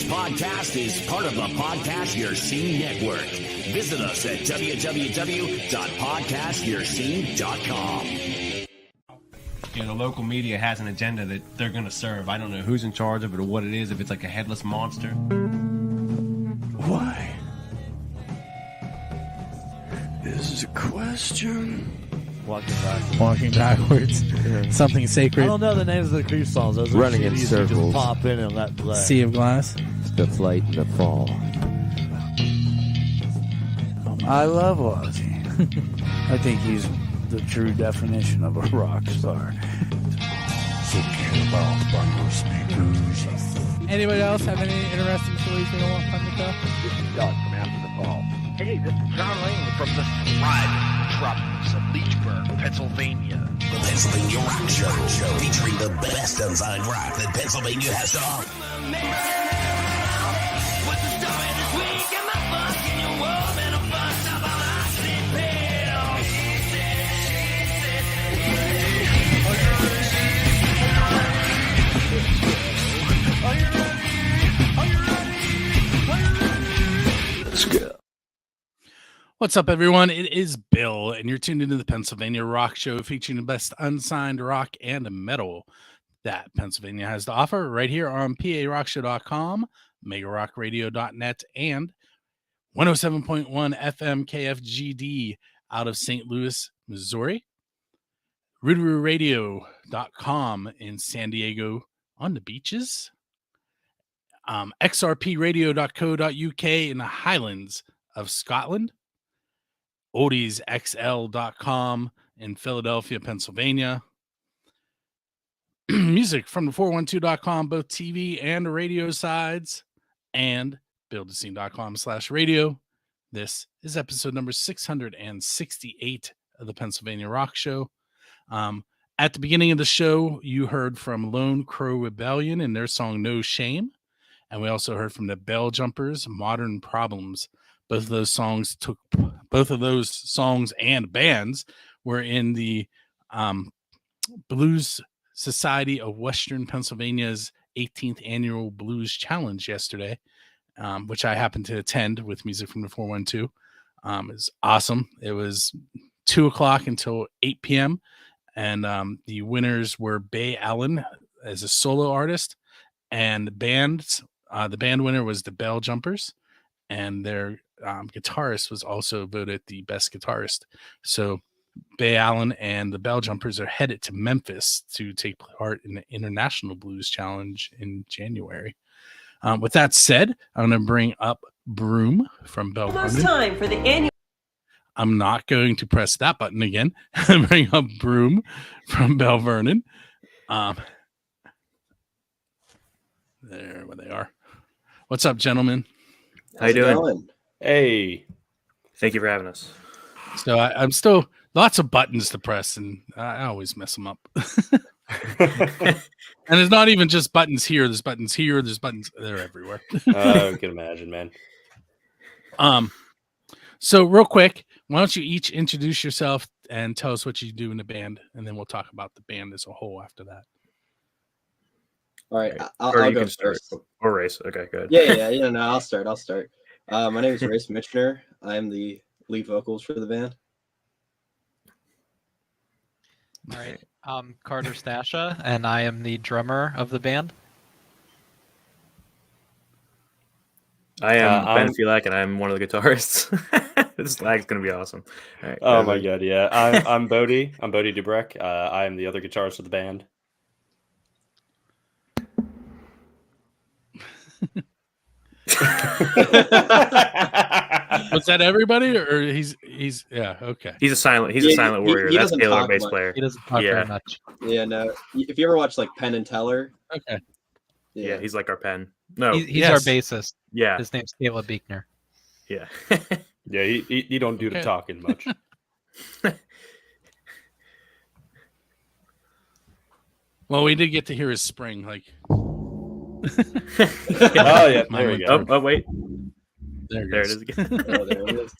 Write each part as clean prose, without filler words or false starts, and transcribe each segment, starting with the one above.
podcast is part of the Podcast Your Scene Network. Visit us at www.podcastyourscene.com. You know, the local media has an agenda that they're going to serve. I don't know who's in charge of it or what it is, if it's like a headless monster. Why? Is a question. Walking backwards. Something sacred. I don't know the names of the creep songs. Those are Running in CDs you just circles. pop in and let play. Sea of Glass. The flight and the fall. I love Ozzy. I think he's the true definition of a rock star. So care about bundle speakers. Anybody else have any interesting stories they don't want on the show? This is Doug from After the Fall. Hey, this is John Lane from the Thriving Metropolis of Leechburg, Pennsylvania. The Pennsylvania Rock Show, featuring the best unsigned rock that Pennsylvania has to offer. What's up, everyone? It is Bill, and you're tuned into the Pennsylvania Rock Show, featuring the best unsigned rock and metal that Pennsylvania has to offer right here on PARockShow.com, MegaRockRadio.net, and 107.1 FM KFGD out of St. Louis, Missouri, RoodarooRadio.com in San Diego on the beaches, XRPRadio.co.uk in the Highlands of Scotland, oldiesxl.com in Philadelphia, Pennsylvania. Music from the 412.com, both TV and radio sides, and buildascene.com/radio. This is episode number 668 of the Pennsylvania Rock Show. At the beginning of the show, you heard from Lone Crow Rebellion and their song No Shame. And we also heard from the Bell Jumpers, Modern Problems. Both of those songs and bands were in the Blues Society of Western Pennsylvania's 18th Annual Blues Challenge yesterday, which I happened to attend with music from the 412. It was awesome. It was 2 o'clock until 8 p.m. And the winners were Bay Allen as a solo artist, and the band winner was the Bell Jumpers, and their guitarist was also voted the best guitarist. So Bay Allen and the Bell Jumpers are headed to Memphis to take part in the International Blues Challenge in January. With that said, I'm going to bring up Broom from Belle Vernon. Almost time for the annual. I'm not going to press that button again. Bring up Broom from Belle Vernon. There they are. What's up, gentlemen? How you doing? Hey, thank you for having us. So I'm still lots of buttons to press, and I always mess them up. And it's not even just buttons here. There's buttons here. There's buttons. They're everywhere. I can imagine, man. So real quick, why don't you each introduce yourself and tell us what you do in the band, and then we'll talk about the band as a whole after that. All right, I'll go first. Or Race. Okay, good. Yeah. No, I'll start. My name is Race Michener. I am the lead vocals for the band. All right, I'm Carter Stasha, and I am the drummer of the band. I am Ben Felak, and I'm one of the guitarists. This lag's gonna be awesome. All right, oh my god, yeah. I'm Bodie. I'm Bodie Dubrek. I am the other guitarist of the band. Was that everybody, or he's yeah, okay. He's a silent warrior. That's Taylor, our bass player. He doesn't talk very much. Yeah, no. If you ever watch like Penn and Teller, okay. Yeah, he's like our Penn. No, he's our bassist. Yeah, his name's Caleb Beekner. Yeah, yeah. He don't do the talking much. Well, we did get to hear his spring, like. Oh yeah, there we go. Oh wait, there it is again. Oh, there it is.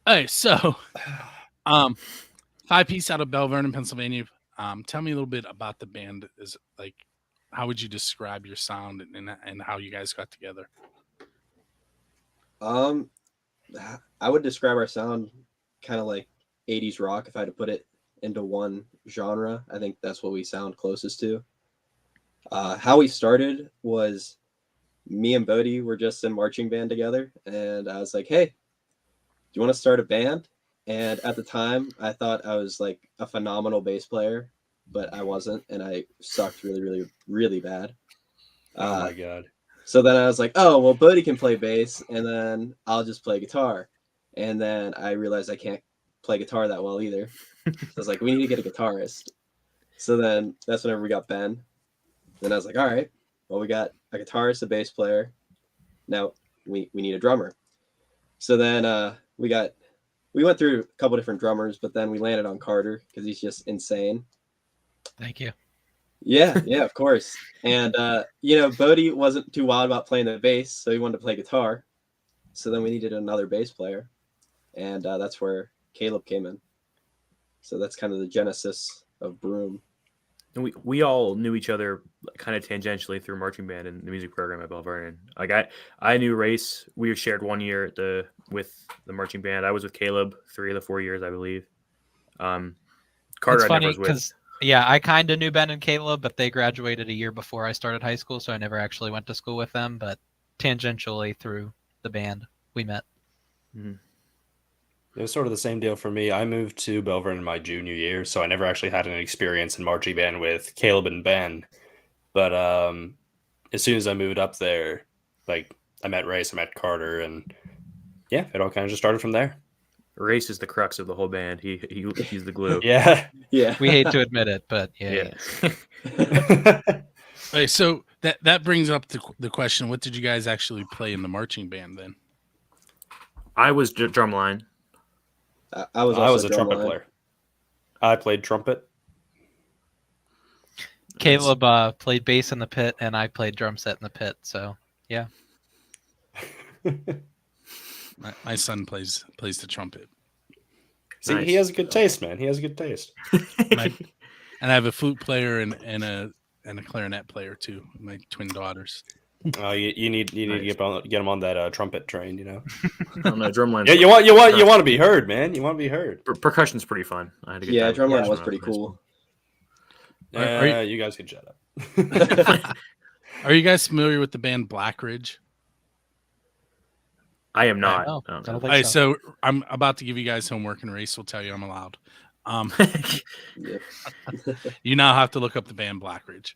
Hey, so, 5-piece out of Belle Vernon, Pennsylvania. Tell me a little bit about the band. Is like, how would you describe your sound and how you guys got together? I would describe our sound kind of like 80s rock if I had to put it into one genre. I think that's what we sound closest to. How we started was me and Bodie were just in marching band together, and I was like, "Hey, do you want to start a band?" And at the time, I thought I was like a phenomenal bass player, but I wasn't, and I sucked really, really, really bad. Oh my god. So then I was like, "Oh, well, Bodie can play bass, and then I'll just play guitar." And then I realized I can't play guitar that well either. So I was like, "We need to get a guitarist." So then that's whenever we got Ben. Then I was like, "All right, well, we got a guitarist, a bass player. Now we need a drummer." So then we went through a couple different drummers, but then we landed on Carter because he's just insane. Thank you. Yeah, of course. And Bodie wasn't too wild about playing the bass, so he wanted to play guitar. So then we needed another bass player, and that's where Caleb came in. So that's kind of the genesis of Broom. And we all knew each other kind of tangentially through marching band and the music program at Belle Vernon. Like I knew Race. We shared 1 year with the marching band. I was with Caleb 3 of the 4 years, I believe. Carter, it's I funny never was with. because I kind of knew Ben and Caleb, but they graduated a year before I started high school, so I never actually went to school with them. But tangentially through the band, we met. Mm-hmm. It was sort of the same deal for me. I moved to Belle Vernon my junior year, so I never actually had an experience in marching band with Caleb and Ben. But as soon as I moved up there, like I met Race, I met Carter, and yeah, it all kind of just started from there. Race is the crux of the whole band. He's the glue. Yeah. We hate to admit it, but yeah. Okay, so that brings up the question: what did you guys actually play in the marching band then? I was drumline. I was a trumpet player. I played trumpet. Caleb played bass in the pit, and I played drum set in the pit. So yeah. My son plays the trumpet. See, Nice. He has a good taste, man. He has a good taste. And I have a flute player and a clarinet player too. My twin daughters. You need to get them on that trumpet train, you know. I don't know, drumline. Yeah, you want to be heard, man. You want to be heard. Percussion's pretty fun. I had a good time. Drumline was pretty cool. You guys can shut up. Are you guys familiar with the band Black Ridge? I am not. No, I don't I know. don't think So I'm about to give you guys homework, and Race will tell you I'm allowed. You now have to look up the band Black Ridge.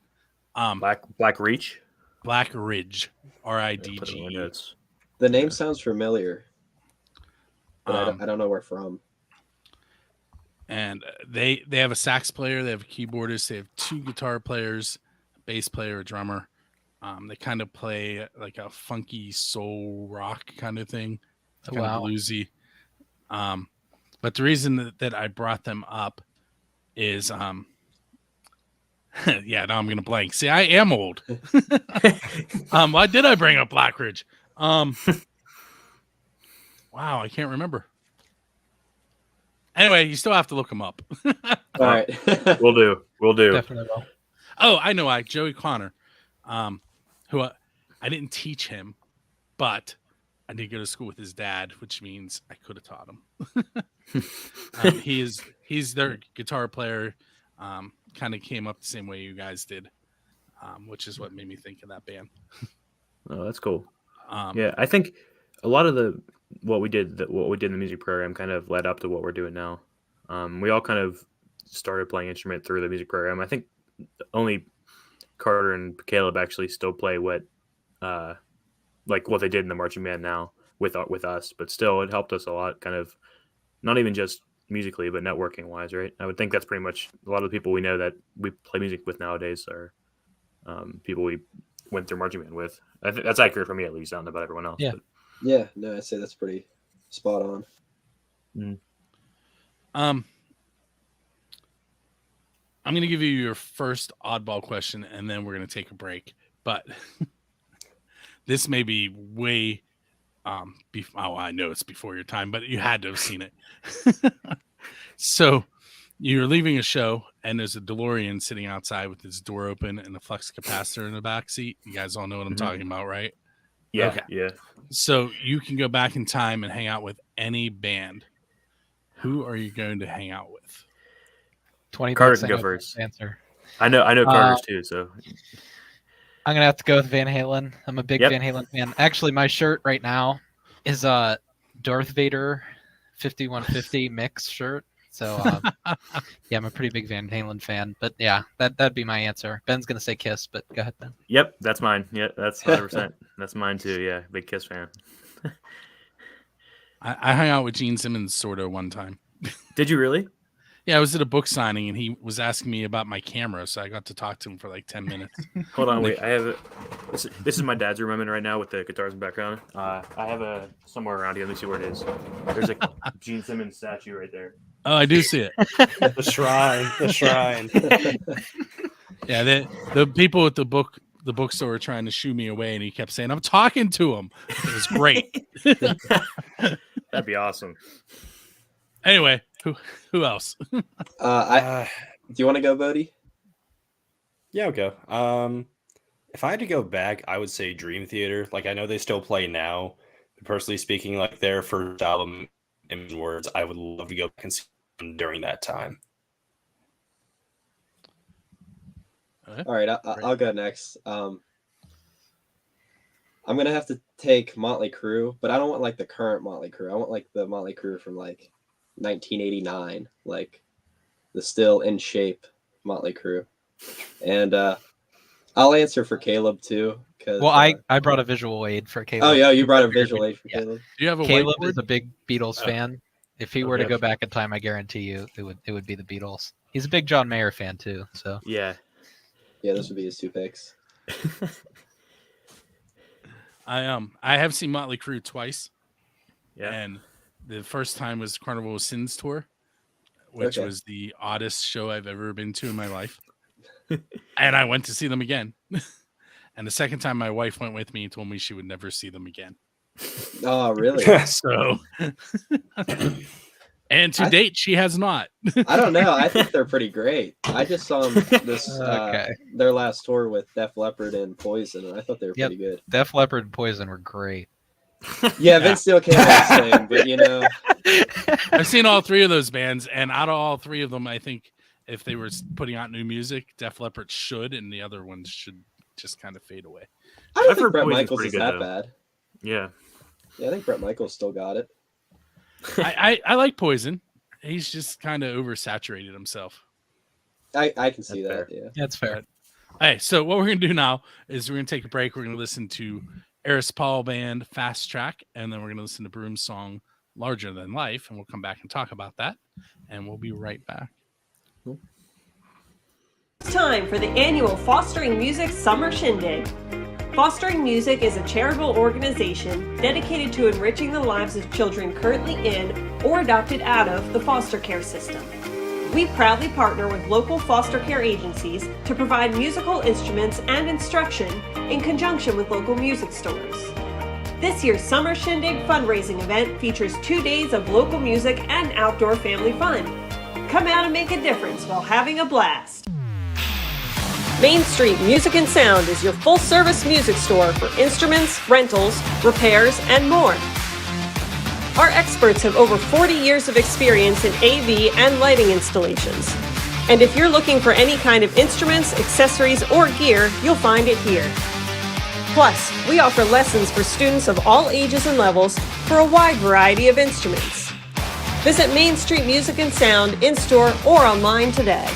Black Reach. Black Ridge, RIDG. The name sounds familiar, but I don't know where from. And they have a sax player, they have a keyboardist, they have 2 guitar players, a bass player, a drummer. They kind of play like a funky soul rock kind of thing. It's kind of bluesy. But the reason that I brought them up is yeah, now I'm gonna blank. See, I am old. Why did I bring up Black Ridge? Wow, I can't remember. Anyway, you still have to look them up. All right. We'll do. Definitely will. Oh, I know. Joey Connor, who I didn't teach him, but I did go to school with his dad, which means I could have taught him. He's their guitar player. Kind of came up the same way you guys did, which is what made me think of that band. Oh, that's cool. Yeah, I think a lot of what we did in the music program kind of led up to what we're doing now. We all kind of started playing instrument through the music program. I think only Carter and Caleb actually still play what they did in the marching band now with us, but still it helped us a lot, kind of not even just musically, but networking wise, right? I would think that's pretty much a lot of the people we know that we play music with nowadays are people we went through marching band with. I think that's accurate for me, at least. I don't know about everyone else. Yeah. But. Yeah, no, I'd say that's pretty spot on. I'm going to give you your first oddball question, and then we're going to take a break. But this may be way I know it's before your time, but you had to have seen it. So you're leaving a show and there's a DeLorean sitting outside with its door open and a flux capacitor in the back seat. You guys all know what I'm talking about, right? Yeah, Okay. yeah. So you can go back in time and hang out with any band. Who are you going to hang out with? 20 Carter bucks can I go have first. to answer. I know Carter's too, so I'm gonna have to go with Van Halen. I'm a big Yep. Van Halen fan. Actually, my shirt right now is a Darth Vader 5150 mix shirt. So yeah, I'm a pretty big Van Halen fan. But yeah, that'd be my answer. Ben's gonna say Kiss, but go ahead, Ben. Yep, that's mine. Yeah, that's 100%. That's mine too. Yeah, big Kiss fan. I hung out with Gene Simmons sort of one time. Did you really? Yeah, I was at a book signing and he was asking me about my camera, so I got to talk to him for like 10 minutes. Hold on, wait. I have it. This is my dad's room I'm in right now with the guitars in the background. I have a somewhere around here. Let me see where it is. There's a Gene Simmons statue right there. Oh, I do see it. The shrine. The shrine. Yeah, the people at the bookstore were trying to shoo me away, and he kept saying, "I'm talking to him." It was great. That'd be awesome. Anyway, who else? Do you want to go, Bodie? Yeah, I'll go. If I had to go back, I would say Dream Theater. Like, I know they still play now. But personally speaking, like their first album, in words, I would love to go back and see them during that time. All right, I'll go next. I'm gonna have to take Motley Crue, but I don't want like the current Motley Crue. I want like the Motley Crue from like 1989, like the still in shape Motley Crue. And I'll answer for Caleb too. Well, I brought a visual aid for Caleb. Oh yeah, you brought a visual aid for Caleb. Do you have a Caleb whiteboard? is a big Beatles fan. If he were to Okay. go back in time, I guarantee you it would be the Beatles. He's a big John Mayer fan too. So Yeah. Yeah, those would be his two picks. I have seen Motley Crue twice. Yeah. And the first time was Carnival of Sins tour, which was the oddest show I've ever been to in my life. And I went to see them again. And the second time my wife went with me and told me she would never see them again. Oh, really? So and to date she has not. I don't know. I think they're pretty great. I just saw them their last tour with Def Leppard and Poison, and I thought they were pretty good. Def Leppard and Poison were great. Yeah, Vince Steele can't sing, but you know, I've seen all three of those bands, and out of all three of them, I think if they were putting out new music, Def Leppard should, and the other ones should just kind of fade away. I don't I've think heard Bret Poison's Michaels pretty is good, that though. bad. Yeah. Yeah, I think Bret Michaels still got it. I like Poison. He's just kind of oversaturated himself. I can see That's that. Yeah. That's fair. Hey, so what we're going to do now is we're going to take a break. We're going to listen to Eris Paul Band Fast Track, and then we're going to listen to Broom's song Larger Than Life, and we'll come back and talk about that, and we'll be right back. It's time for the annual Fostering Music Summer Shindig. Fostering Music is a charitable organization dedicated to enriching the lives of children currently in or adopted out of the foster care system. We proudly partner with local foster care agencies to provide musical instruments and instruction in conjunction with local music stores. This year's Summer Shindig fundraising event features 2 days of local music and outdoor family fun. Come out and make a difference while having a blast. Main Street Music and Sound is your full-service music store for instruments, rentals, repairs, and more. Our experts have over 40 years of experience in AV and lighting installations. And if you're looking for any kind of instruments, accessories, or gear, you'll find it here. Plus, we offer lessons for students of all ages and levels for a wide variety of instruments. Visit Main Street Music and Sound in-store or online today.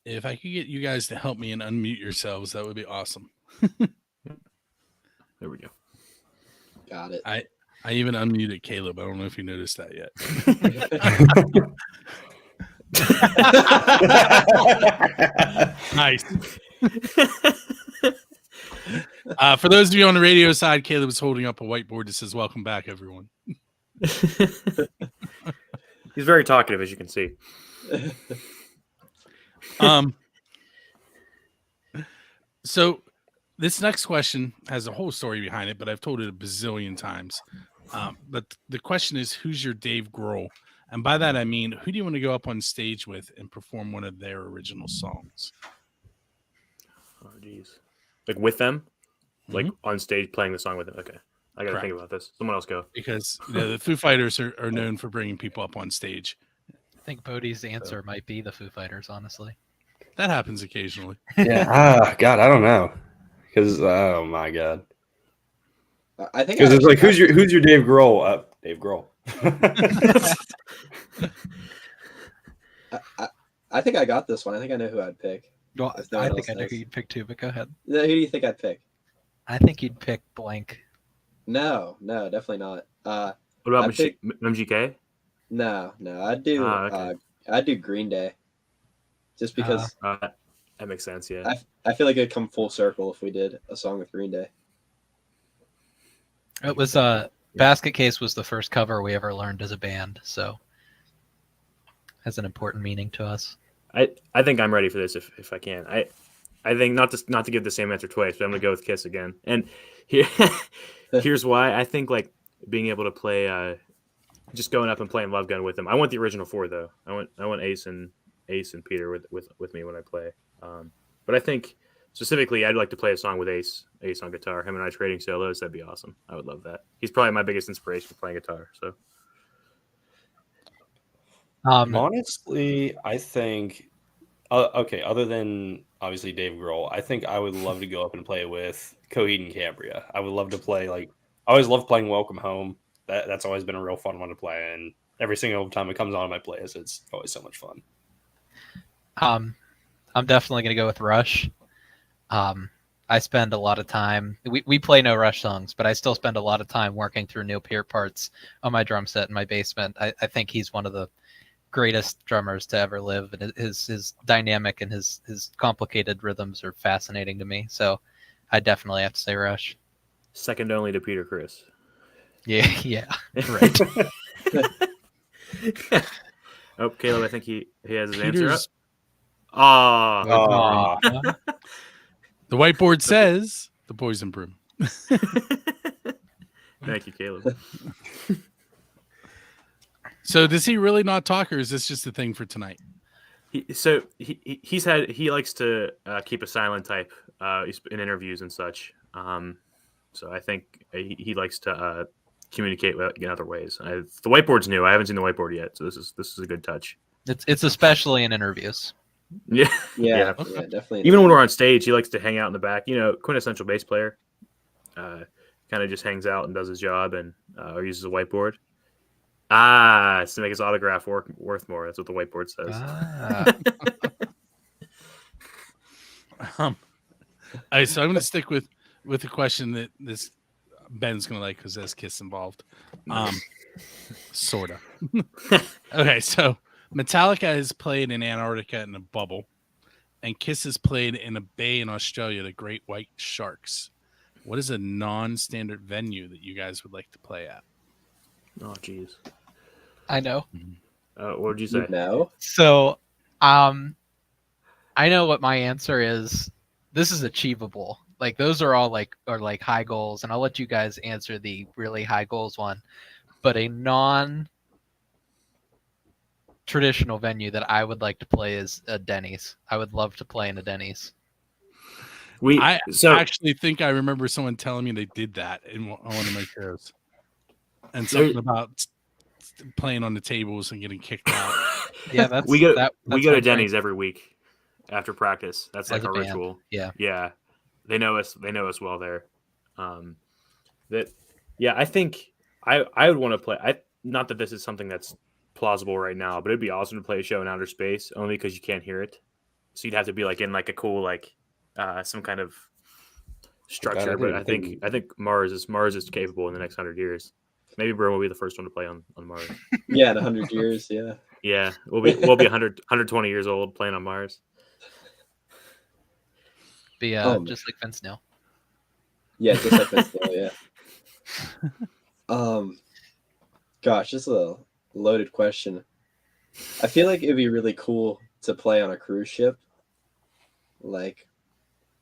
If I could get you guys to help me and unmute yourselves, that would be awesome. There we go. Got it. I even unmuted Caleb. I don't know if you noticed that yet. Nice. For those of you on the radio side, Caleb is holding up a whiteboard that says "Welcome back, everyone." He's very talkative, as you can see. So this next question has a whole story behind it, but I've told it a bazillion times. But the question is, who's your Dave Grohl? And by that, I mean, who do you want to go up on stage with and perform one of their original songs? Oh, geez. Like with them? Like on stage playing the song with them? Okay. I got to think about this. Someone else go. Because the Foo Fighters are known for bringing people up on stage. I think Bodie's answer might be the Foo Fighters, honestly. That happens occasionally. Yeah. God, I don't know. Because, oh my God. I think because it's like, who's your Dave Grohl? Dave Grohl. I think I got this one. I think I know who I'd pick. Well, I think I know who you'd pick too, but go ahead. Who do you think I'd pick? I think you'd pick blank. No, definitely not. What about MGK? No, I'd do I'd do Green Day. Just because that makes sense, yeah. I feel like it'd come full circle if we did a song with Green Day. It was Basket Case was the first cover we ever learned as a band, so has an important meaning to us. I think I'm ready for this if I can. I think not to give the same answer twice, but I'm gonna go with Kiss again. And here's why. I think like being able to play just going up and playing Love Gun with them. I want the original four though. I want Ace and Peter with me when I play. But I think specifically I'd like to play a song with Ace on guitar. Him and I trading solos, that'd be awesome. I would love that. He's probably my biggest inspiration for playing guitar. So honestly, I think okay, other than obviously Dave Grohl, I think I would love to go up and play with Coheed and Cambria. I would love to play I always love playing Welcome Home. That's always been a real fun one to play, and every single time it comes on my playlist, it's always so much fun. I'm definitely gonna go with Rush. I spend a lot of time. We play no Rush songs, but I still spend a lot of time working through Neil Peart parts on my drum set in my basement. I think he's one of the greatest drummers to ever live, and his dynamic and his complicated rhythms are fascinating to me. So I definitely have to say Rush. Second only to Peter Criss. Yeah, right. Oh, Caleb, I think he has his Peter's... answer up. The whiteboard says the Boys in Broom. Thank you, Caleb. So does he really not talk, or is this just a thing for tonight? He likes to keep a silent type in interviews and such. So I think he likes to communicate in other ways. The whiteboard's new. I haven't seen the whiteboard yet, so this is a good touch. It's especially in interviews. Yeah, definitely. Even when we're on stage, he likes to hang out in the back. You know, quintessential bass player. Kind of just hangs out and does his job and or uses a whiteboard. It's to make his autograph worth more. That's what the whiteboard says. All right, so I'm going to stick with a question that this Ben's going to like because there's Kiss involved. Sort of. Okay, so Metallica has played in Antarctica in a bubble, and Kiss has played in a bay in Australia, the Great White Sharks. What is a non-standard venue that you guys would like to play at? Oh, geez. I know. What would you say? No. So, I know what my answer is. This is achievable. Like those are all like high goals, and I'll let you guys answer the really high goals one. But a non-traditional venue that I would like to play is a Denny's. I would love to play in a Denny's. I actually think I remember someone telling me they did that on one of my shows, and something about playing on the tables and getting kicked out. Yeah, we go to Denny's every week after practice. That's like As a our band. ritual. Yeah. They know us well there. I think I would want to play. Not that this is something that's plausible right now, but it'd be awesome to play a show in outer space only because you can't hear it. So you'd have to be like in like a cool like some kind of structure. I But didn't I think Mars is capable in the next 100 years. Maybe Broom will be the first one to play on Mars. Yeah, in 100 years. Yeah. Yeah, we'll be 120 years old playing on Mars. Be just like Vince Neil. Yeah, just like Vince Neil. Yeah. Gosh, this is a loaded question. I feel like it'd be really cool to play on a cruise ship, like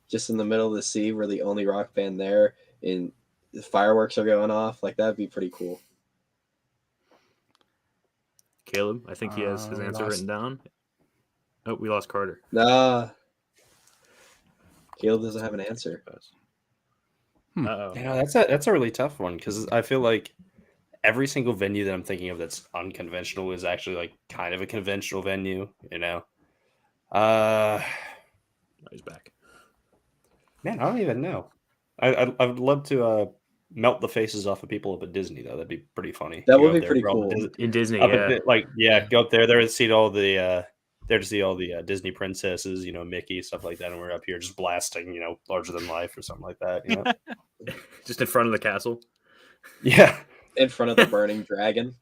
just in the middle of the sea. We're the only rock band there, and the fireworks are going off. Like that'd be pretty cool. Caleb, I think he has his answer written down. Oh, we lost Carter. Nah, Caleb doesn't have an answer. Uh-oh. That's a really tough one because I feel like every single venue that I'm thinking of that's unconventional is actually like kind of a conventional venue, you know. He's back. Man, I don't even know. I'd love to melt the faces off of people up at Disney though. That'd be pretty funny. That You would go be up there, pretty go up cool. In Disney, up yeah. Go up there to see all the Disney princesses, you know, Mickey, stuff like that, and we're up here just blasting, you know, Larger Than Life or something like that. You know? Just in front of the castle. Yeah. In front of the burning dragon.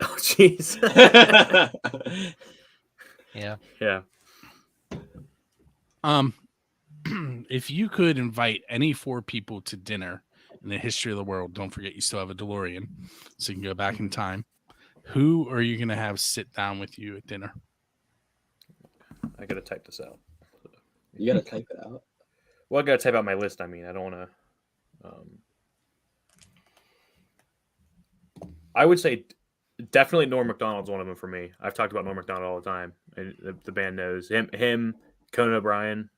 Oh, jeez. Yeah. Yeah. If you could invite any 4 people to dinner in the history of the world, don't forget you still have a DeLorean, so you can go back in time. Who are you going to have sit down with you at dinner? I gotta type this out. You gotta type it out. Well, I gotta type out my list. I mean, I don't want to. I would say definitely Norm Macdonald's one of them for me. I've talked about Norm Macdonald all the time, and the band knows him. Conan O'Brien.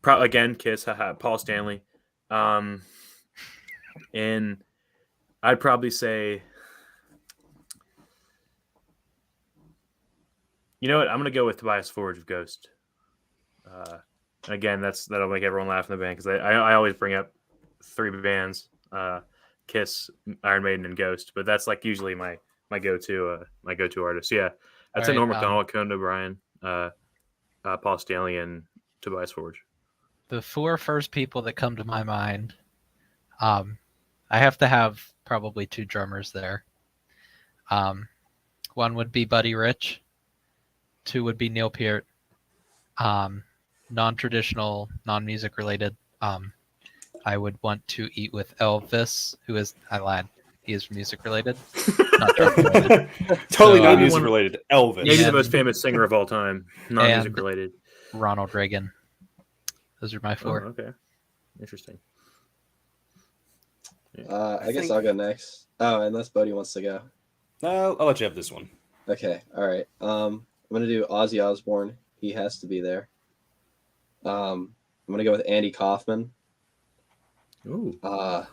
Again, Kiss. Paul Stanley. And I'd probably say, you know what? I'm gonna go with Tobias Forge of Ghost. And again, that'll make everyone laugh in the band because I always bring up 3 bands: Kiss, Iron Maiden, and Ghost. But that's like usually my go-to artist. Yeah, that's a Norm Macdonald, Conan O'Brien, Paul Stanley, and Tobias Forge. The 4 first people that come to my mind, I have to have probably 2 drummers there. One would be Buddy Rich. 2 would be Neil Peart. Non-traditional, non-music related. I would want to eat with Elvis, I lied. He is music related. Not drum related. Totally not music related. Elvis. Maybe the most famous singer of all time. Not music related. Ronald Reagan. Those are my 4. Oh, okay. Interesting. I guess I'll go next. Oh, unless Bodie wants to go. I'll let you have this one. Okay. All right. I'm gonna do Ozzy Osbourne. He has to be there. I'm gonna go with Andy Kaufman. Ooh. I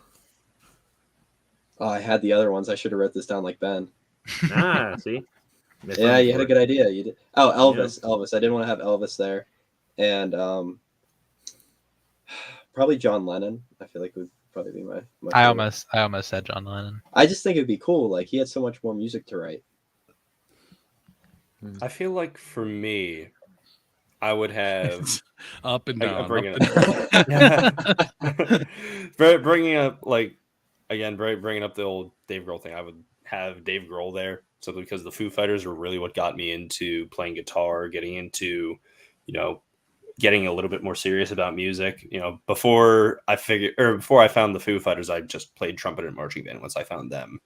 had the other ones. I should have wrote this down like Ben. See. Yeah, you had a good idea. You did. Oh, Elvis. Yeah. Elvis. I didn't want to have Elvis there, and probably John Lennon. I feel like would probably be my I almost said John Lennon. I just think it'd be cool. Like he had so much more music to write. I feel like for me, I would have up and down. Bringing up bringing up the old Dave Grohl thing. I would have Dave Grohl there simply because the Foo Fighters were really what got me into playing guitar, getting into, you know, getting a little bit more serious about music. You know, before I found the Foo Fighters, I just played trumpet and marching band. Once I found them,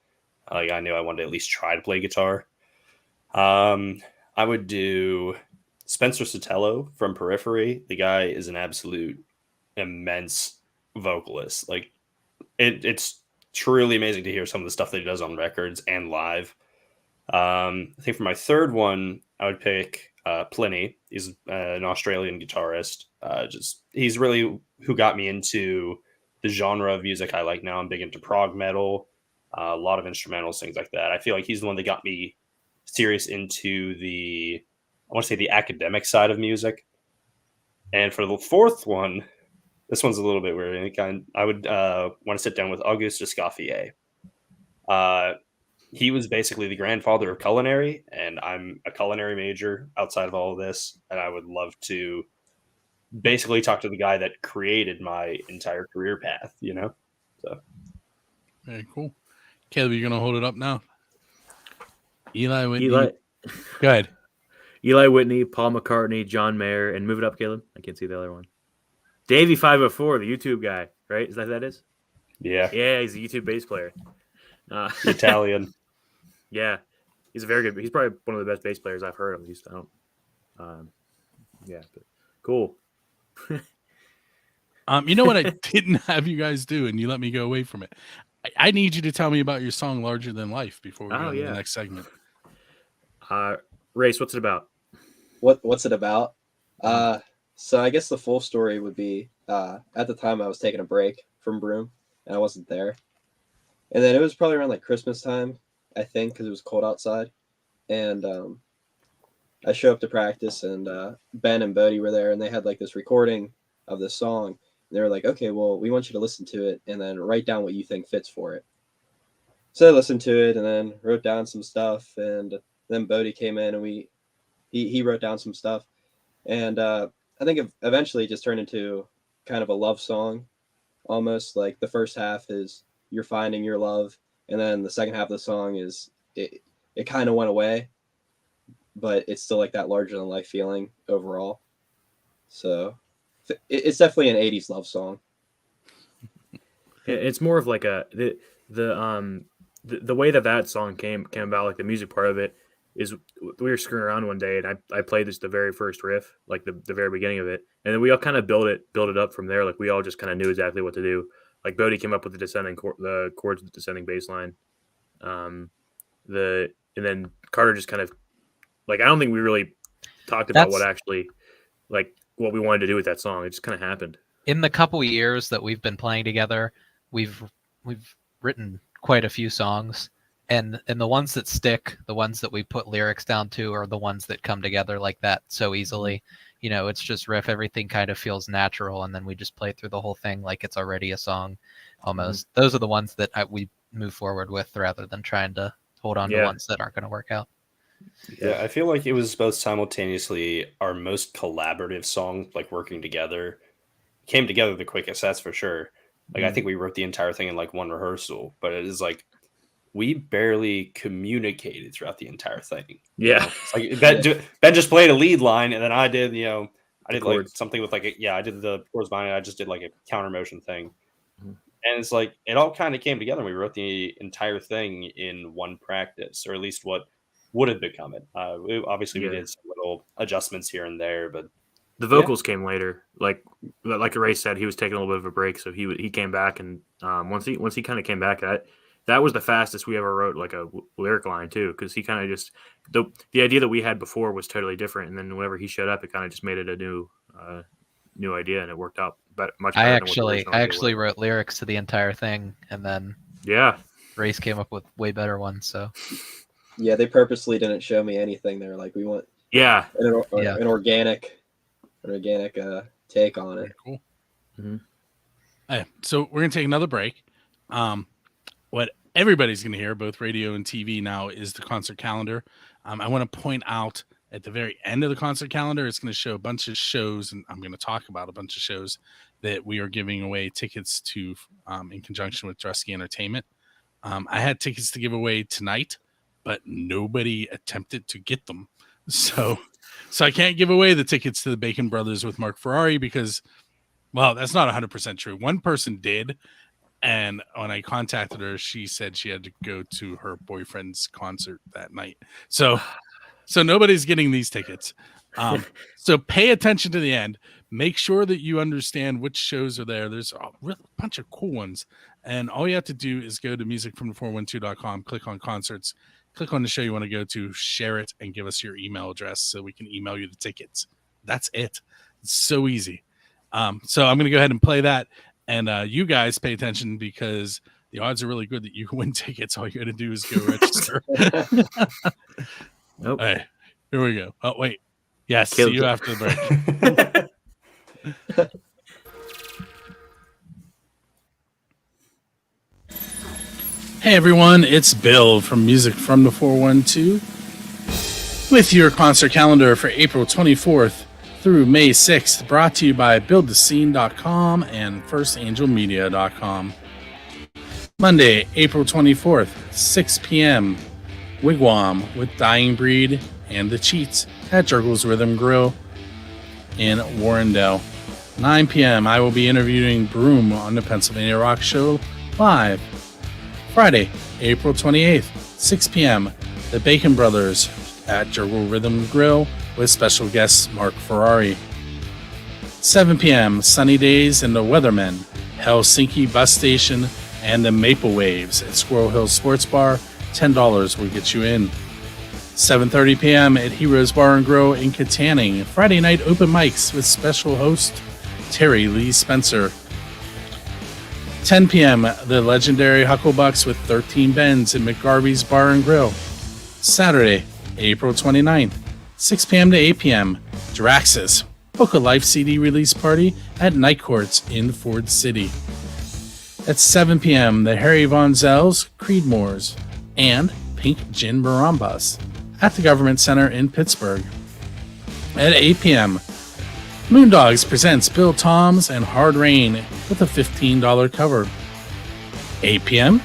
I knew I wanted to at least try to play guitar. I would do Spencer Sotelo from Periphery. The guy is an absolute immense vocalist. Like it's truly amazing to hear some of the stuff that he does on records and live. I think for my third one, I would pick Pliny. He's an Australian guitarist. He's really who got me into the genre of music I like now. I'm big into prog metal, a lot of instrumentals, things like that. I feel like he's the one that got me serious into the academic side of music. And for the fourth one, this one's a little bit weird. I would want to sit down with Auguste Escoffier. he was basically the grandfather of culinary, and I'm a culinary major outside of all of this, and I would love to basically talk to the guy that created my entire career path, you know? So Very cool. Caleb, you're going to hold it up now? Eli Whitney. Go ahead. Eli Whitney, Paul McCartney, John Mayer, and move it up, Caleb. I can't see the other one. Davey 504, the YouTube guy, right? Is that who that is? Yeah. Yeah, he's a YouTube bass player. Italian. Yeah, he's a very good. He's probably one of the best bass players I've heard. At least I don't. Yeah, but cool. You know what I didn't have you guys do, and you let me go away from it. I need you to tell me about your song "Larger Than Life" before we go to the next segment. Race, what's it about? What's it about? So I guess the full story would be at the time I was taking a break from Broom and I wasn't there, and then it was probably around like Christmas time, I think, because it was cold outside, and I show up to practice, and Ben and Bodie were there, and they had like this recording of this song. And they were like, "Okay, well, we want you to listen to it and then write down what you think fits for it." So I listened to it and then wrote down some stuff, and then Bodie came in and he wrote down some stuff, and I think eventually it just turned into kind of a love song, almost. Like the first half is you're finding your love, and then the second half of the song is it kind of went away, but it's still like that larger than life feeling overall. So it's definitely an 80s love song. It's more of like the way that song came about, like the music part of it, is we were screwing around one day, and I played the very first riff, like the very beginning of it, and then we all kind of built it up from there. Like we all just kind of knew exactly what to do. Like Bodie came up with the chords with the descending bass line, and then Carter just kind of, like, I don't think we really talked about what we wanted to do with that song. It just kind of happened. In the couple of years that we've been playing together, we've written quite a few songs, and the ones that stick, the ones that we put lyrics down to, are the ones that come together like that so easily. You know, it's just riff. Everything kind of feels natural, and then we just play through the whole thing like it's already a song almost. Mm-hmm. Those are the ones that we move forward with rather than trying to hold on to ones that aren't going to work out. Yeah, I feel like it was both simultaneously our most collaborative song, like working together. Came together the quickest, that's for sure. Like, I think we wrote the entire thing in like one rehearsal, but it is like we barely communicated throughout the entire thing. Yeah. Like Ben just played a lead line, and then I did, like something with like I did the chords behind it. I just did like a counter motion thing. And it's like it all kind of came together. And we wrote the entire thing in one practice, or at least what would have become it. We did some little adjustments here and there, but the vocals came later. Like Ray said, he was taking a little bit of a break, so he came back, and once he kind of came back, that was the fastest we ever wrote like a lyric line too, because he kind of just the idea that we had before was totally different, and then whenever he showed up, it kind of just made it a new idea, and it worked out much better. I actually wrote lyrics to the entire thing, and then Race came up with way better ones. So yeah, they purposely didn't show me anything. They're like, we want an organic take on it. Cool. Mm-hmm. Hey, so we're gonna take another break. What everybody's gonna hear, both radio and TV now, is the concert calendar. I want to point out at the very end of the concert calendar, it's going to show a bunch of shows, and I'm going to talk about a bunch of shows that we are giving away tickets to in conjunction with Drusky Entertainment. I had tickets to give away tonight, but nobody attempted to get them. So I can't give away the tickets to the Bacon Brothers with Mark Ferrari because, well, that's not 100% true. One person did, and when I contacted her, she said she had to go to her boyfriend's concert that night. So nobody's getting these tickets. So pay attention to the end. Make sure that you understand which shows are there. There's a bunch of cool ones. And all you have to do is go to musicfromthe412.com, click on concerts, click on the show you want to go to, share it, and give us your email address so we can email you the tickets. That's it. It's so easy. So I'm going to go ahead and play that. And you guys pay attention because the odds are really good that you can win tickets. All you got to do is go register. Nope. All right, here we go. Oh, wait. Yes, see you after the break. Hey everyone, it's Bill from Music from the 412 with your concert calendar for April 24th through May 6th, brought to you by BuildTheScene.com and FirstAngelMedia.com. Monday, April 24th, 6 p.m., Wigwam with Dying Breed and The Cheats at Jurgles Rhythm Grill in Warrendale. 9 p.m., I will be interviewing Broom on the Pennsylvania Rock Show live. Friday, April 28th, 6 p.m., the Bacon Brothers at Jurgle Rhythm Grill with special guest Mark Ferrari. 7 p.m., Sunny Days and the Weathermen, Helsinki Bus Station, and the Maple Waves at Squirrel Hill Sports Bar. $10 will get you in. 7:30 p.m. at Heroes Bar and Grill in Katanning. Friday night open mics with special host Terry Lee Spencer. 10 p.m. the legendary Hucklebucks with 13 Bends in McGarvey's Bar and Grill. Saturday, April 29th, 6 p.m. to 8 p.m. Draxus Book a Life CD release party at Night Courts in Ford City. At 7 p.m. the Harry Von Zell's, Creedmoors, and Pink Gin Barambas at the Government Center in Pittsburgh. At 8 p.m. Moondogs presents Bill Toms and Hard Rain with a $15 cover. 8 p.m.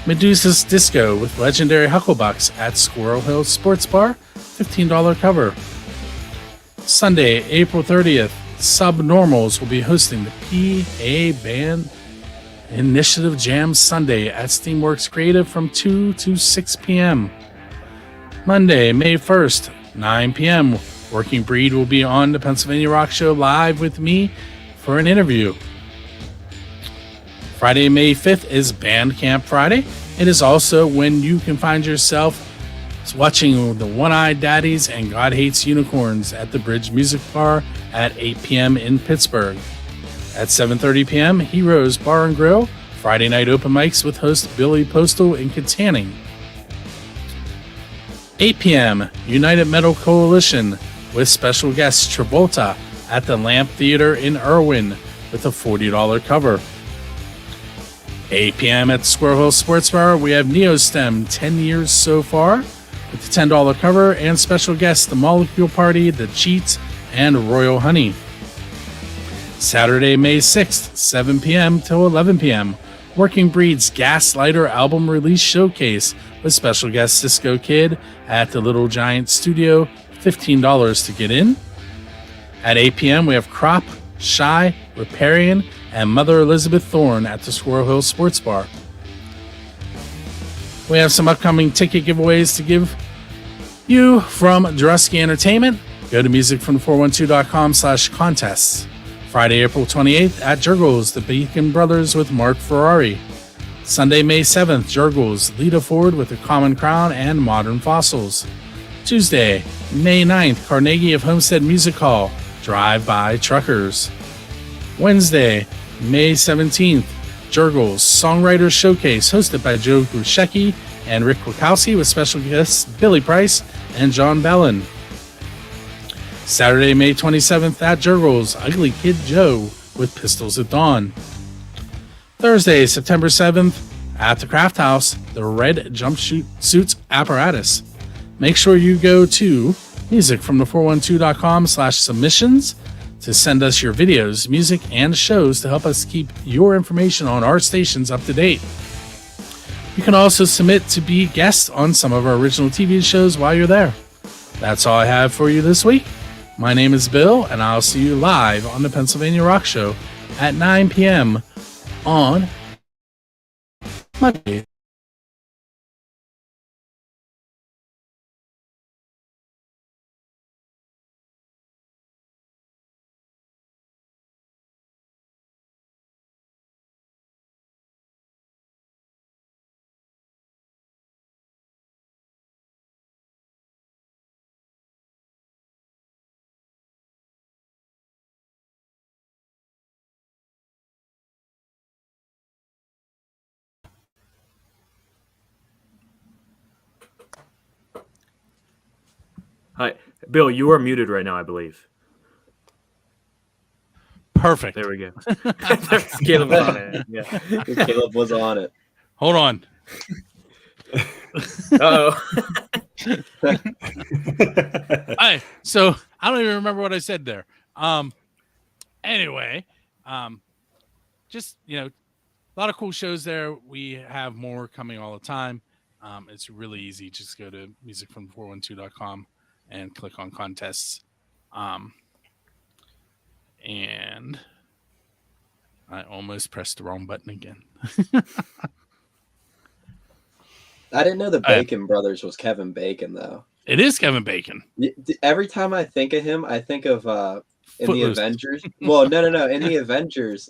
Medusa's Disco with legendary Hucklebucks at Squirrel Hill Sports Bar, $15 cover. Sunday, April 30th, Subnormals will be hosting the PA Band Initiative Jam Sunday at Steamworks Creative from 2 to 6 p.m. Monday, May 1st, 9 p.m., Working Breed will be on the Pennsylvania Rock Show live with me for an interview. Friday, May 5th is Band Camp Friday. It is also when you can find yourself watching the One-Eyed Daddies and God Hates Unicorns at the Bridge Music Bar at 8 p.m. in Pittsburgh. At 7:30 p.m., Heroes Bar and Grill, Friday night open mics with host Billy Postal in Katanning. 8 p.m., United Metal Coalition with special guest Travolta at the Lamp Theater in Irwin with a $40 cover. 8 p.m. at Squirrel Hill Sports Bar, we have Neostem 10 years so far with the $10 cover and special guests The Molecule Party, The Cheats, and Royal Honey. Saturday, May 6th, 7 p.m. till 11 p.m., Working Breed's Gaslighter album release showcase with special guest Cisco Kid at the Little Giant Studio, $15 to get in. At 8 p.m., we have Crop, Shy, Riparian, and Mother Elizabeth Thorne at the Squirrel Hill Sports Bar. We have some upcoming ticket giveaways to give you from Drusky Entertainment. Go to musicfrom412.com/contests. Friday, April 28th at Jurgles, the Bacon Brothers with Mark Ferrari. Sunday, May 7th, Jurgles, Lita Ford with The Common Crown and Modern Fossils. Tuesday, May 9th, Carnegie of Homestead Music Hall, Drive-By Truckers. Wednesday, May 17th, Jurgles Songwriters Showcase hosted by Joe Gruszecki and Rick Wachowski with special guests Billy Price and John Bellin. Saturday, May 27th at Jurgles, Ugly Kid Joe with Pistols at Dawn. Thursday, September 7th at the Craft House, the Red Jumpsuits Apparatus. Make sure you go to musicfromthe412.com/submissions to send us your videos, music, and shows to help us keep your information on our stations up to date. You can also submit to be guests on some of our original TV shows while you're there. That's all I have for you this week. My name is Bill, and I'll see you live on the Pennsylvania Rock Show at 9 p.m. on Monday. Hi, Bill. You are muted right now, I believe. Perfect. There we go. Caleb was on it. Yeah, Caleb was on it. Hold on. Oh. So I don't even remember what I said there. Anyway, just a lot of cool shows there. We have more coming all the time. It's really easy. Just go to musicfrom412.com and click on contests. And I almost pressed the wrong button again. I didn't know the Bacon Brothers was Kevin Bacon, though. It is Kevin Bacon. Every time I think of him, I think of in Footloose. the Avengers. Well, no. In the Avengers,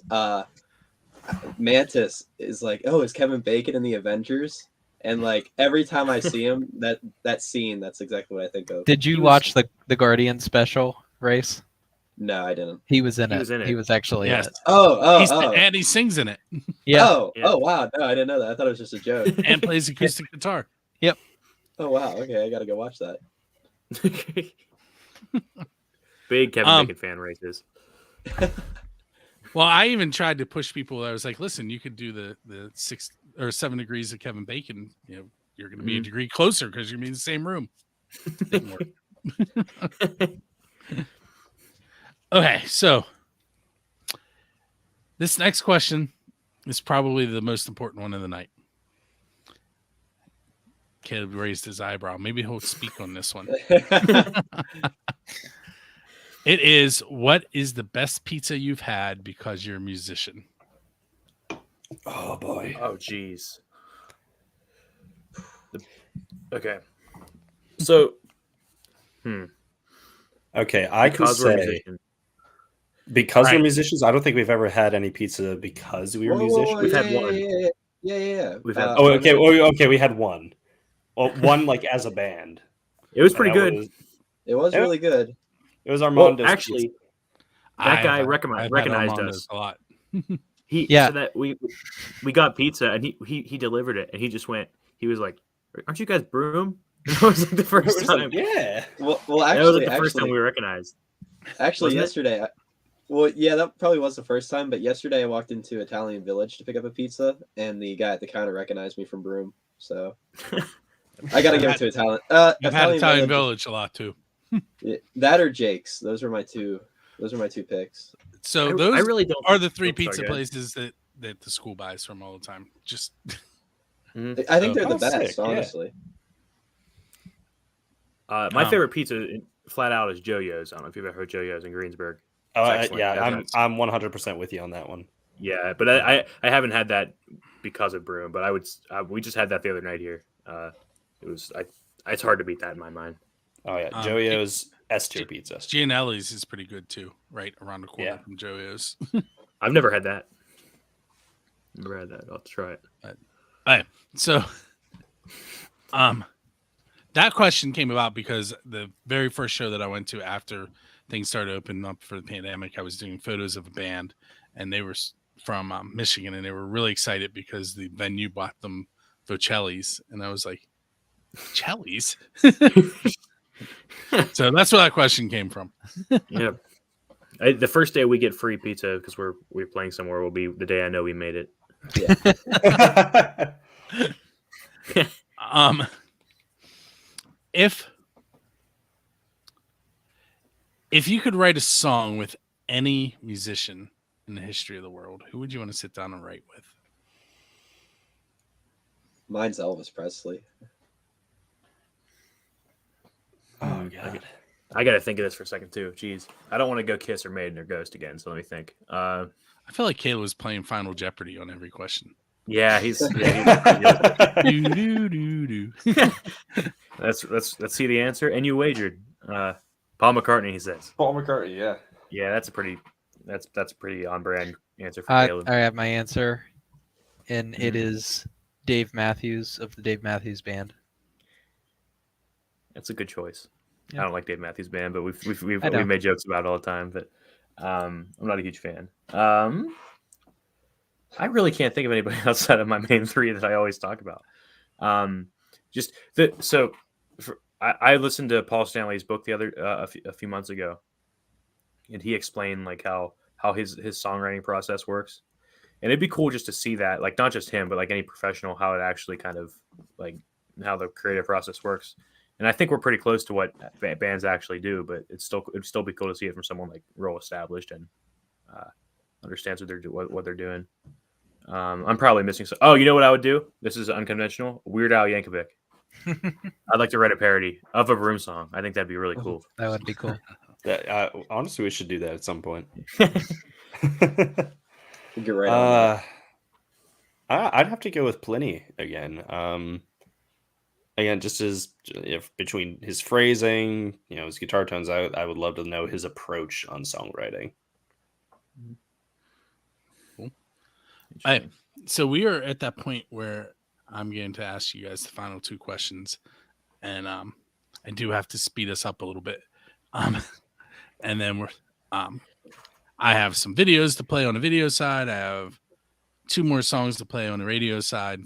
Mantis is like, oh, is Kevin Bacon in the Avengers? And like every time I see him, that scene, that's exactly what I think of. Did you watch the Guardian special race? No, I didn't. He was in it. He was actually in it. Oh. And he sings in it. Yeah. Oh, wow. No, I didn't know that. I thought it was just a joke. And plays acoustic guitar. Yep. Oh, wow. Okay, I got to go watch that. Big Kevin Bacon fan races. Well, I even tried to push people. I was like, listen, you could do the 6 or 7 degrees of Kevin Bacon. You're going to be a degree closer because you're going to be in the same room. Didn't work. Okay, so this next question is probably the most important one of the night. Caleb raised his eyebrow. Maybe he'll speak on this one. It is, what is the best pizza you've had because you're a musician? Oh, boy. Oh, geez. Okay. So, Okay, I can say, because we're musicians, I don't think we've ever had any pizza because we were musicians. We've had one. Yeah. We've had okay, we had one. Well, one like as a band. It was pretty good. It was really good. It was Armando's. Well, actually, that guy recognized us a lot. So that we got pizza and he delivered it and he just went. He was like, "Aren't you guys Broom?" That was like the first time. Yeah. Well, actually, that was like the first time we were recognized. Actually, yesterday. That probably was the first time, but yesterday I walked into Italian Village to pick up a pizza, and the guy at the counter recognized me from Broom. So I got to give it to Italian. I've had Italian Village a lot too. That or Jake's. Those are my two picks. So those are the 3 pizza places that the school buys from all the time. Just, I think they're the best, honestly. My favorite pizza, flat out, is Jojo's. I don't know if you've ever heard Jojo's in Greensburg. I'm 100% with you on that one. Yeah, but I haven't had that because of Broom, but we just had that the other night here. It's hard to beat that in my mind. Oh yeah, Jojo's S tier pizza. Gianelli's is pretty good too, right around the corner from Jojo's. I've never had that. Never had that. I'll try it. All right, so that question came about because the very first show that I went to after things started opening up for the pandemic, I was doing photos of a band, and they were from Michigan, and they were really excited because the venue bought them Vocelli's, and I was like, Vocelli's? So that's where that question came from. Yeah. The first day we get free pizza because we're playing somewhere will be the day I know we made it. Yeah. If you could write a song with any musician in the history of the world, who would you want to sit down and write with? Mine's Elvis Presley. Oh god, I got to think of this for a second too. Jeez, I don't want to go Kiss or Maiden or Ghost again. So let me think. I feel like Caleb was playing Final Jeopardy on every question. Yeah, he's. do. Let's see the answer. And you wagered. Paul McCartney, he says. Paul McCartney, yeah. Yeah, that's a pretty on brand answer for Caleb. I have my answer, and it is Dave Matthews of the Dave Matthews Band. That's a good choice. Yeah. I don't like Dave Matthews Band, but we've made jokes about it all the time. But I'm not a huge fan. I really can't think of anybody outside of my main 3 that I always talk about. I listened to Paul Stanley's book a few months ago, and he explained like how his songwriting process works. And it'd be cool just to see that, like not just him, but like any professional, how it actually kind of like how the creative process works. And I think we're pretty close to what bands actually do, but it'd still be cool to see it from someone like real established and understands what they're doing. I'm probably missing some. Oh, you know what I would do? This is unconventional. Weird Al Yankovic. I'd like to write a parody of a Broom song. I think that'd be really cool. That would be cool. Honestly, we should do that at some point. Get right on that. I'd have to go with Pliny again. Again, just as if between his phrasing, his guitar tones, I would love to know his approach on songwriting. Cool. So we are at that point where I'm going to ask you guys the final 2 questions, and I do have to speed us up a little bit. And then I have some videos to play on the video side. I have 2 more songs to play on the radio side.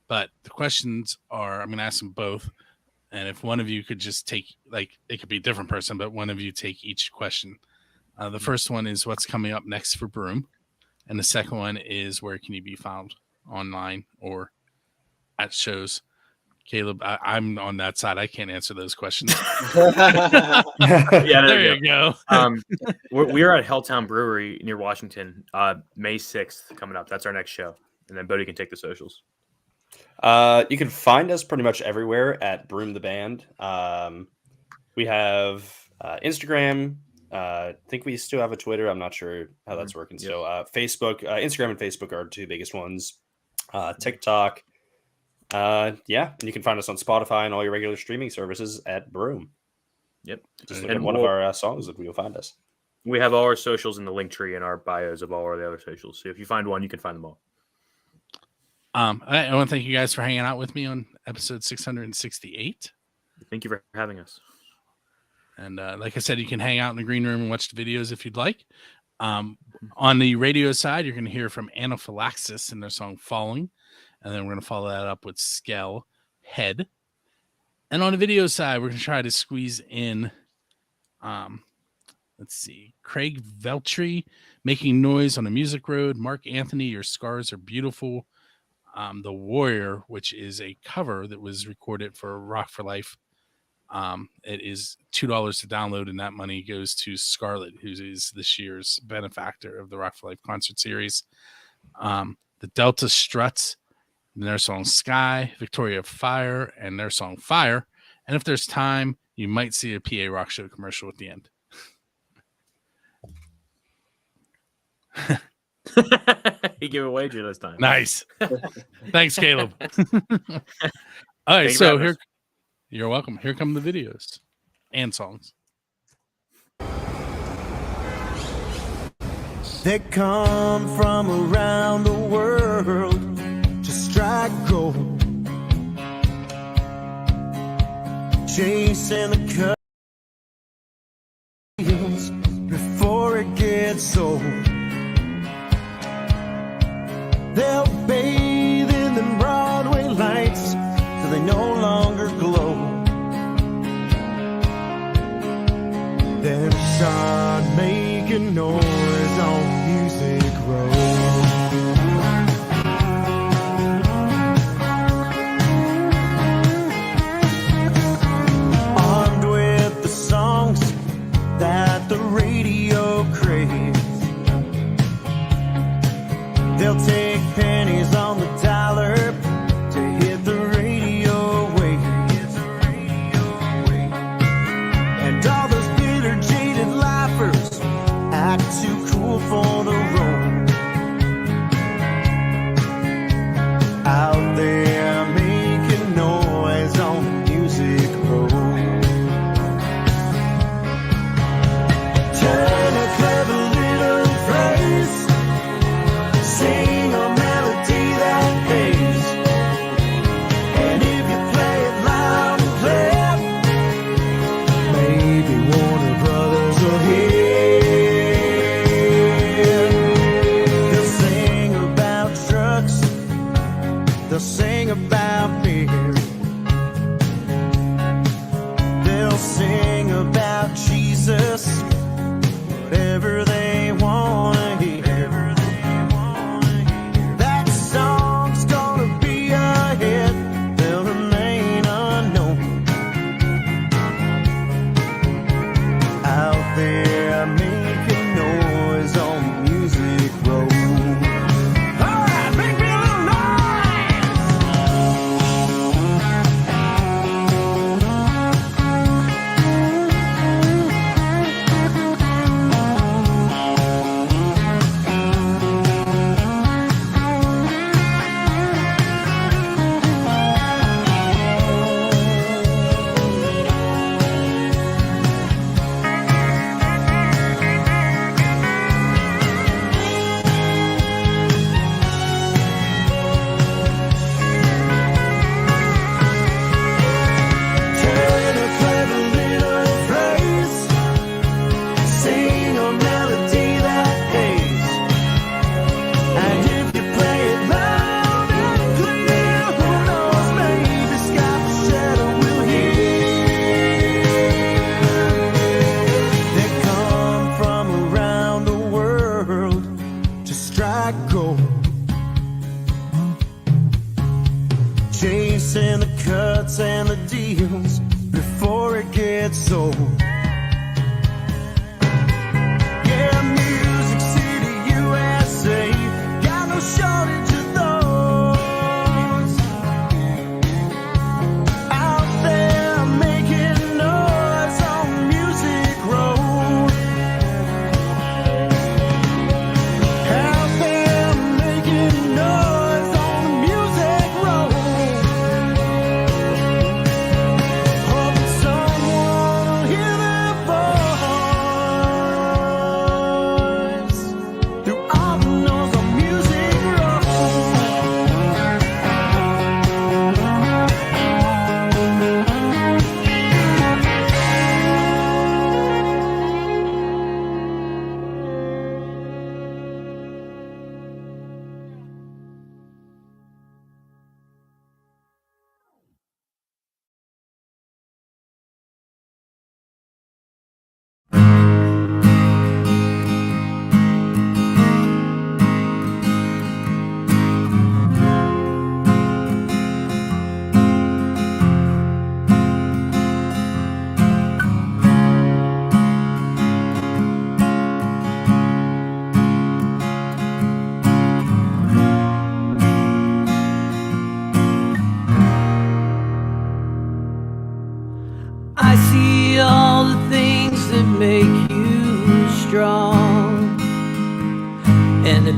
But the questions are, I'm going to ask them both. And if one of you could just take, like, it could be a different person, but one of you take each question. The first one is what's coming up next for Broom. And the second one is where can you be found online or at shows. Caleb, I'm on that side. I can't answer those questions. Yeah, there you go. We are at Helltown Brewery near Washington, May 6th coming up. That's our next show. And then Bodie can take the socials. You can find us pretty much everywhere at Broom the Band. We have Instagram. I think we still have a Twitter. I'm not sure how that's working still. Facebook, Instagram and Facebook are 2 biggest ones. TikTok. And you can find us on Spotify and all your regular streaming services at Broom. Yep. Just look at one of our songs and you'll find us. We have all our socials in the link tree and our bios of all our other socials. So if you find one, you can find them all. I want to thank you guys for hanging out with me on episode 668. Thank you for having us. And like I said, you can hang out in the green room and watch the videos if you'd like. On the radio side, you're going to hear from Anaphylaxis and their song Falling. And then we're going to follow that up with Skell Head. And on the video side, we're going to try to squeeze in, let's see, Craig Veltri, Making Noise on the Music Road. Mark Anthony, Your Scars Are Beautiful. The Warrior, which is a cover that was recorded for Rock for Life. It is $2 to download, and that money goes to Scarlett, who is this year's benefactor of the Rock for Life concert series. The Delta Struts, and their song Sky, Victoria Fire, and their song Fire. And if there's time, you might see a PA Rock Show commercial at the end. He gave away to you this time. Nice. Thanks, Caleb. All right, so here, you're welcome. Here come the videos and songs. They come from around the world to strike gold, chasing the cutting before it gets old. They'll bathe in the Broadway lights till they no longer glow. Then start making noise on Music Road. Armed with the songs that the radio craves, they'll take pennies on the dollar to hit the radio wave. And all those bitter, jaded lifers act too cool for the road. Out there making noise on the Music Road. Turn a clever little phrase, sing a melody that pays. And if you play it loud and clear, maybe Warner Brothers will hear.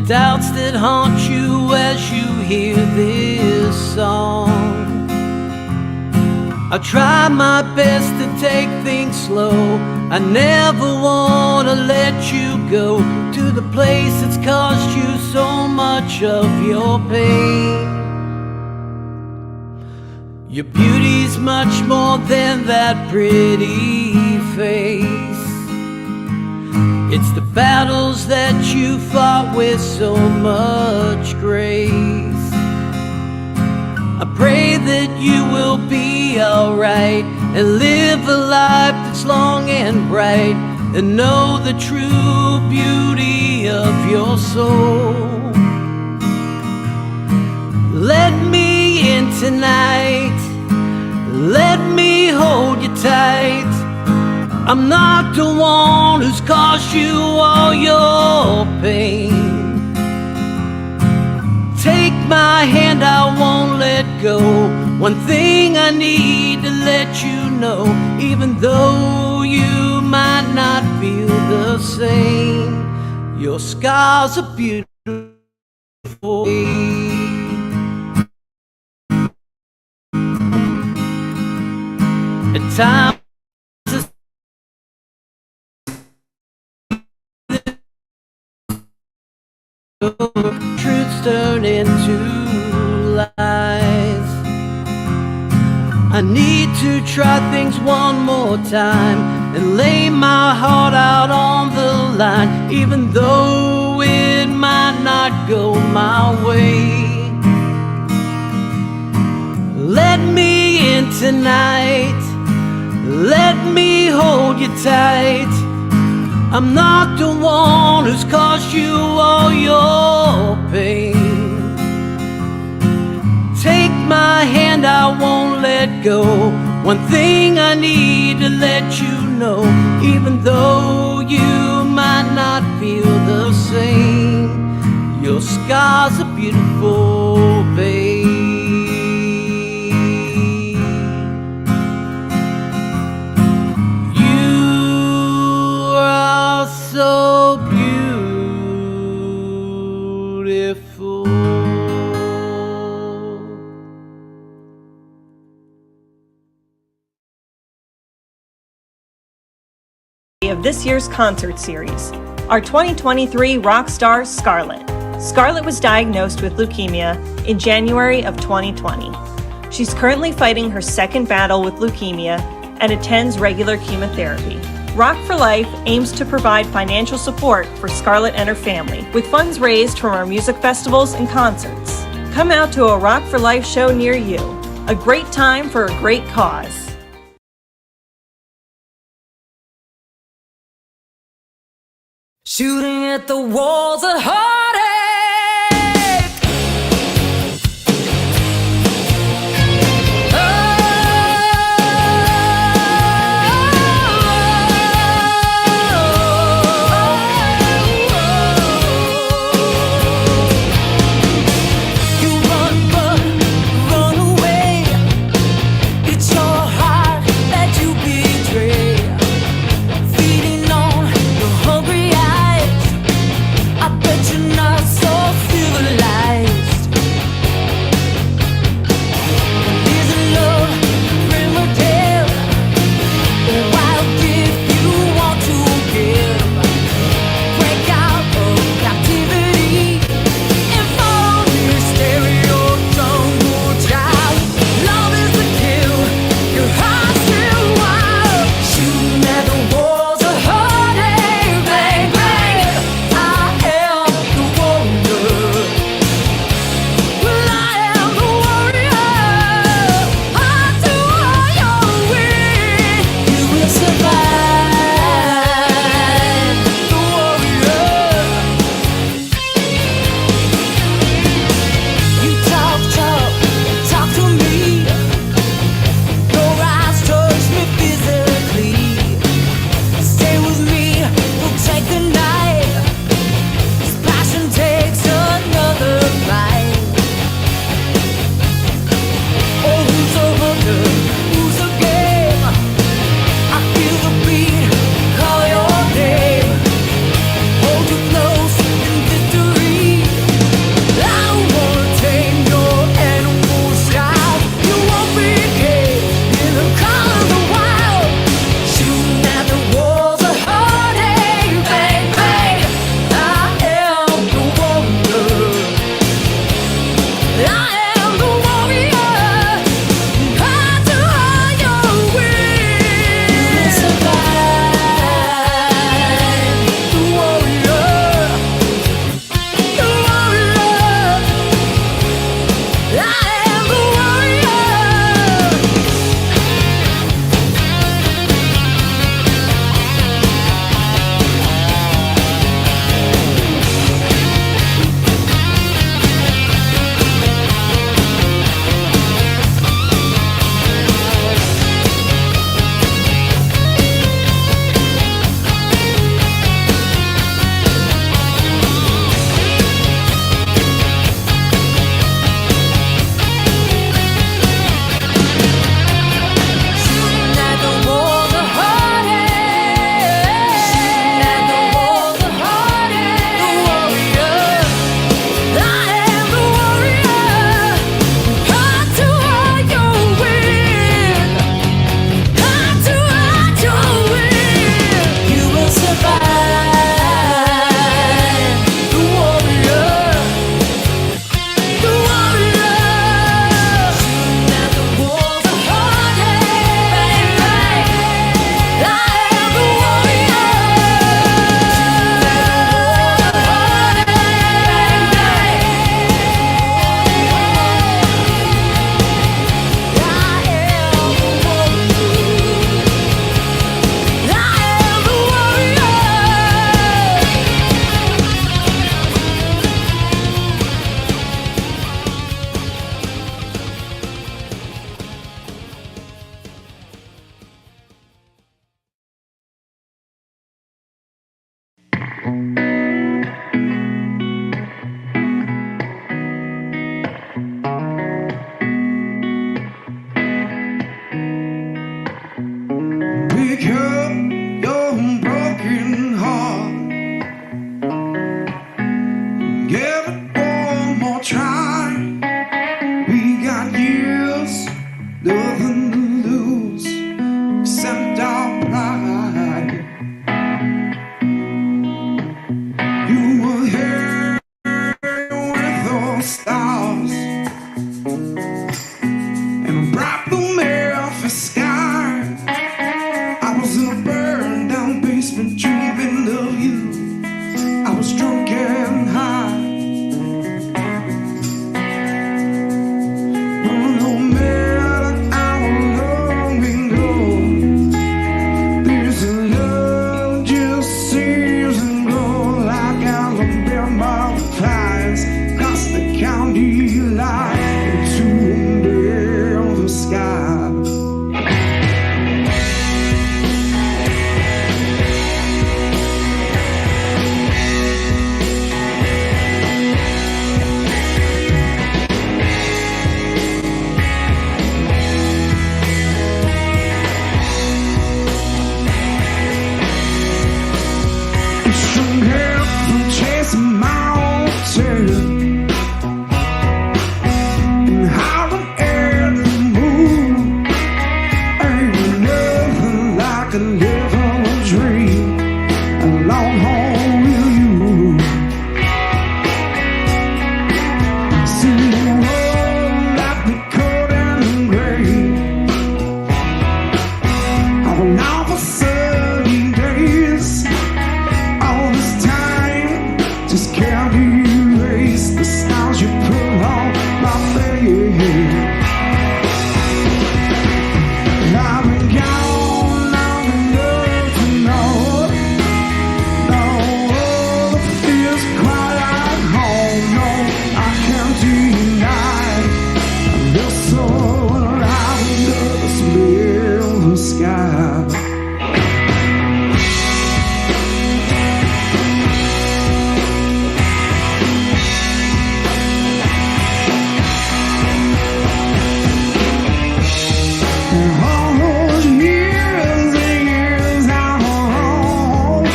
doubts that haunt you as you hear this song. I try my best to take things slow. I never want to let you go to the place that's caused you so much of your pain. Your beauty's much more than that pretty face. It's the battles that you fought with so much grace. I pray that you will be alright and live a life that's long and bright, and know the true beauty of your soul. Let me in tonight, let me hold you tight. I'm not the one who's caused you all your pain. Take my hand, I won't let go. One thing I need to let you know, even though you might not feel the same, your scars are beautiful. At times truths turn into lies. I need to try things one more time and lay my heart out on the line, even though it might not go my way. Let me in tonight, let me hold you tight. I'm not the one who's caused you all your pain. Take my hand, I won't let go. One thing I need to let you know, even though you might not feel the same, your scars are beautiful, babe. So beautiful. Of this year's concert series, our 2023 rock star Scarlett. Scarlett was diagnosed with leukemia in January of 2020. She's currently fighting her second battle with leukemia and attends regular chemotherapy. Rock for Life aims to provide financial support for Scarlett and her family, with funds raised from our music festivals and concerts. Come out to a Rock for Life show near you. A great time for a great cause. Shooting at the walls of heartache. You Pick up your broken heart. Give it one more try. We got years, nothing to lose except our pride. You were here with those stars and a bright blue Memphis sky. I was in a burned down basement dreaming of you. I was drunk and high. No matter how long we go, there's a love just seems to grow like Alabama flies across the county line into the sky. Chasing my own tail and howling at the moon. Ain't nothing like a little dream, a long haul with you. See the world like the cold and gray. I will now for sunny days. All this time just can't erase the stars you put on my face. I've been gone long enough to know. No, it feels quite like home. No, I can't deny. I feel so alive under the smell of the sky. All those years and years I'm wrong.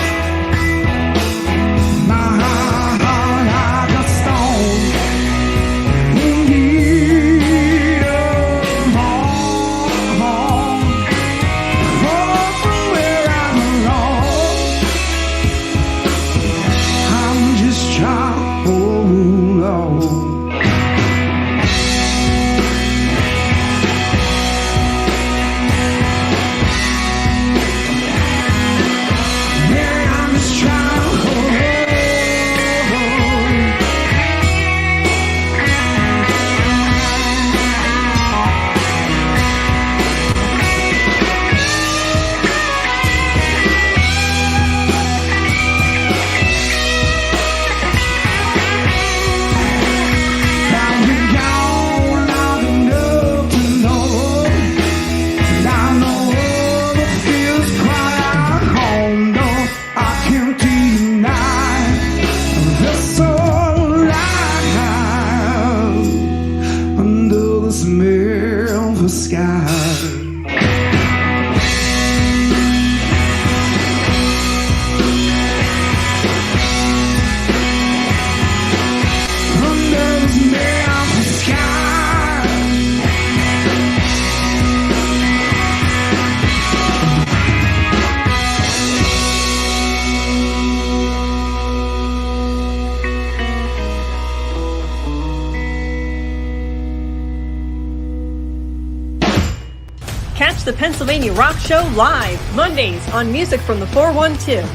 My heart like a stone in need of home. Far from where I belong. I'm just trying to hold on. Yeah, I'm just trying to hold on. I've been gone long enough to know, and I know it feels quite like home. No, I can't deny this soul alive under the smell of the sky. Under the smell of the sky. Catch the Pennsylvania Rock Show live Mondays on Music from the 412.